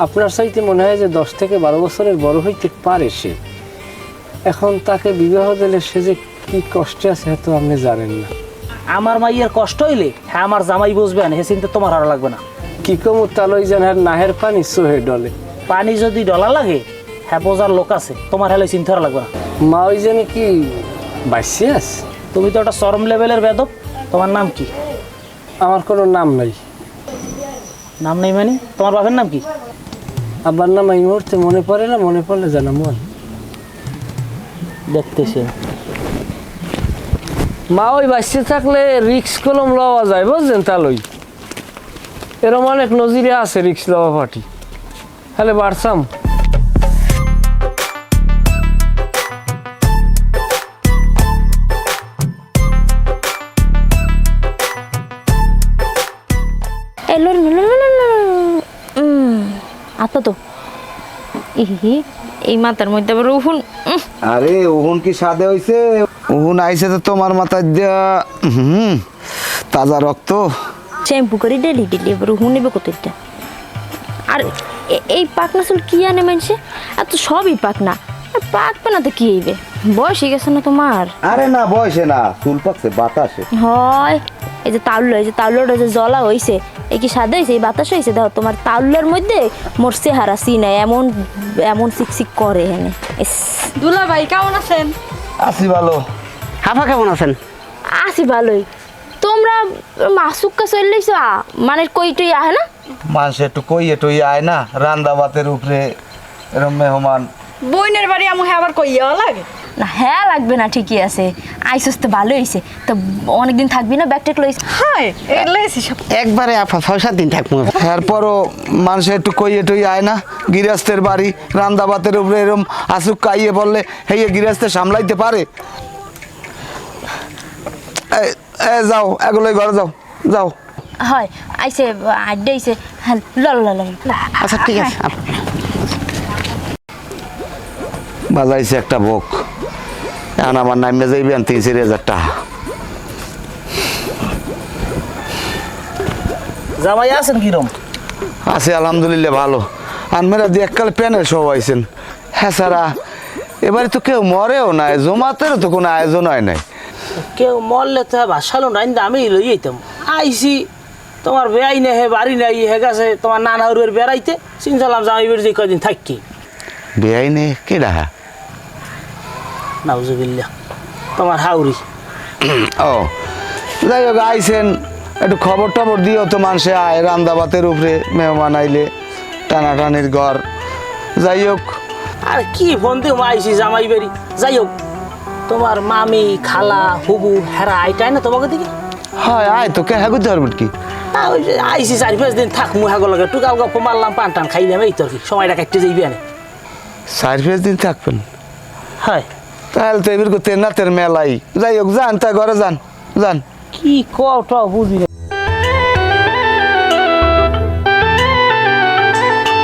আপনার চাইতে মনে হয় যে 10 থেকে 12 বছরের বড় হইতে পারে সে। এখন তাকে বিবাহ দিলে সে যে কি কষ্টে আছে তো আপনি জানেন না। আমার মাইয়ের কষ্ট হইলে হ্যাঁ আমার জামাই বুঝবে না, হে চিন্তা তোমার আর লাগবে না। কি কমু তালই জানার নাহের পানি সোহে ডলে। পানি যদি ডলা লাগে হ্যাঁ বোঝার লোক আছে, তোমার হেলে চিন্তা আর লাগবে না। মা ওই জানে কি বাইসে আছে? তুমি তো একটা চরম লেভেলের বেদব। তোমার নাম কি? আমার কোনো নাম নাই। নাম নেই মানে? তোমার বাপের নাম কি? আব্বার নাম এই মুহূর্তে মনে পড়ে না, মনে পড়লে জানা মন। দেখতেছি মা ওই বাইসে থাকলে রিক্স কলম লওয়া যায় বুঝছেন তালই। এরম অনেক নজিরে আছে রিক্স লওয়া পার্টি। তাহলে বাড়ছাম আচ্ছা তো এই মাথার মধ্যে আবার উহুন। আরে উহুন কি সাদে হইছে? উহুন আইছে তো তোমার মাথায় দিয়া তাজা রক্ত। শ্যাম্পু করে ডেলি ডেলি এবার উহুন নেবে কতটা। আর এই পাকনা চুল কি আনে মানুষে? আর তো সবই পাকনা, পাকবে না তো কি হইবে? বয়স হয়ে গেছে না তোমার? আরে না বয়সে না, চুল পাকছে বাতাসে। হয় এই যে তাউল্লো, এই যে তাউল্লোটা যে জ্বলা হইছে, এই কি সাদা হয়েছে? এই বাতাস হয়েছে? দেখো তোমার তাউল্লোর মধ্যে মোর চেহারা চিনা এমন এমন চিকচিক করে হেনে। দুলা ভাই কেমন আছেন? আছি ভালো। হাফা কেমন আছেন? আছি ভালোই। তোমরা মাসুক্কা চললেছ মানে কই টই আহে না? মানুষ একটু কইয়ে টই আয় না, রান্দা ভাতের উপরে এরম মেহমান। বইনের বাড়ি আমু আবার কইয়া লাগে না হ্যাঁ লাগবে না, ঠিকই আছে। আইসস তো ভালো হয়েছে। তো অনেকদিন থাকবি না? ব্যাগটেক লইস? হাই এলেছি সব একবারে আফা 6-7 দিন থাকবো। এরপরও মানুষ একটু কইয়ে টই আয় না, গৃহস্থের বাড়ি রান্দা ভাতের উপরে এরম আসুক কাইয়ে বললে হেয়ে গৃহস্থে সামলাইতে পারে? যাও এগুলোই ঘরে যাও যাও। হয় আইসে আড্ডে আইসে। হ্যাঁ আচ্ছা ঠিক আছে। বাজাইছে একটা বক, এখন আমার নামে যাইবেন 3-4 টাকা। জামাই আছেন কিরম? আছে আলহামদুলিল্লাহ ভালো। আনমেরা দিয়ে এককালে প্যানেল সব আইছেন। হ্যাঁ সারা এবারে তো কেউ মরেও নাই, জমাতেরও তো কোনো আয়োজন হয় নাই। কেউ মরলে তো বাসালো নাই, আমি লই যেতাম। আইসি তোমার বেআই নে হে বাড়ি নাই হে গেছে তোমার নানা উড়ের বেড়াইতে, চিন্তালাম জামাই বেড়ে যে কদিন থাকি। বেআইনে কে ডাহা? নাউজুবিল্লাহ তোমার হাউরি। ও যাই হোক আইসেন, একটু খবর টবর দিও তো, মানুষে আয় রান্দা ভাতের উপরে মেহমান আইলে টানাটানির ঘর। যাই হোক আর কি ফোন দিয়ে আইসি জামাই বেরি। যাই হোক তোমার মামি খালা হুবু হেরা আইটাই না তোমাকে দিকে? হয় আয় তো কে হ্যাঁ করতে পারবেন কি? আইসি 4-5 দিন থাক মুহাগো লাগে, টুকাল গপ্প মারলাম, পান টান খাইলাম, এই তো আর কি সময়টা কাটতে যাইবি আনে। 4-5 দিন থাকবেন? হয় তাহলে তো এবার করতে নাতের মেলাই। যাই হোক যান তা ঘরে যান যান। কি কও বুঝি না।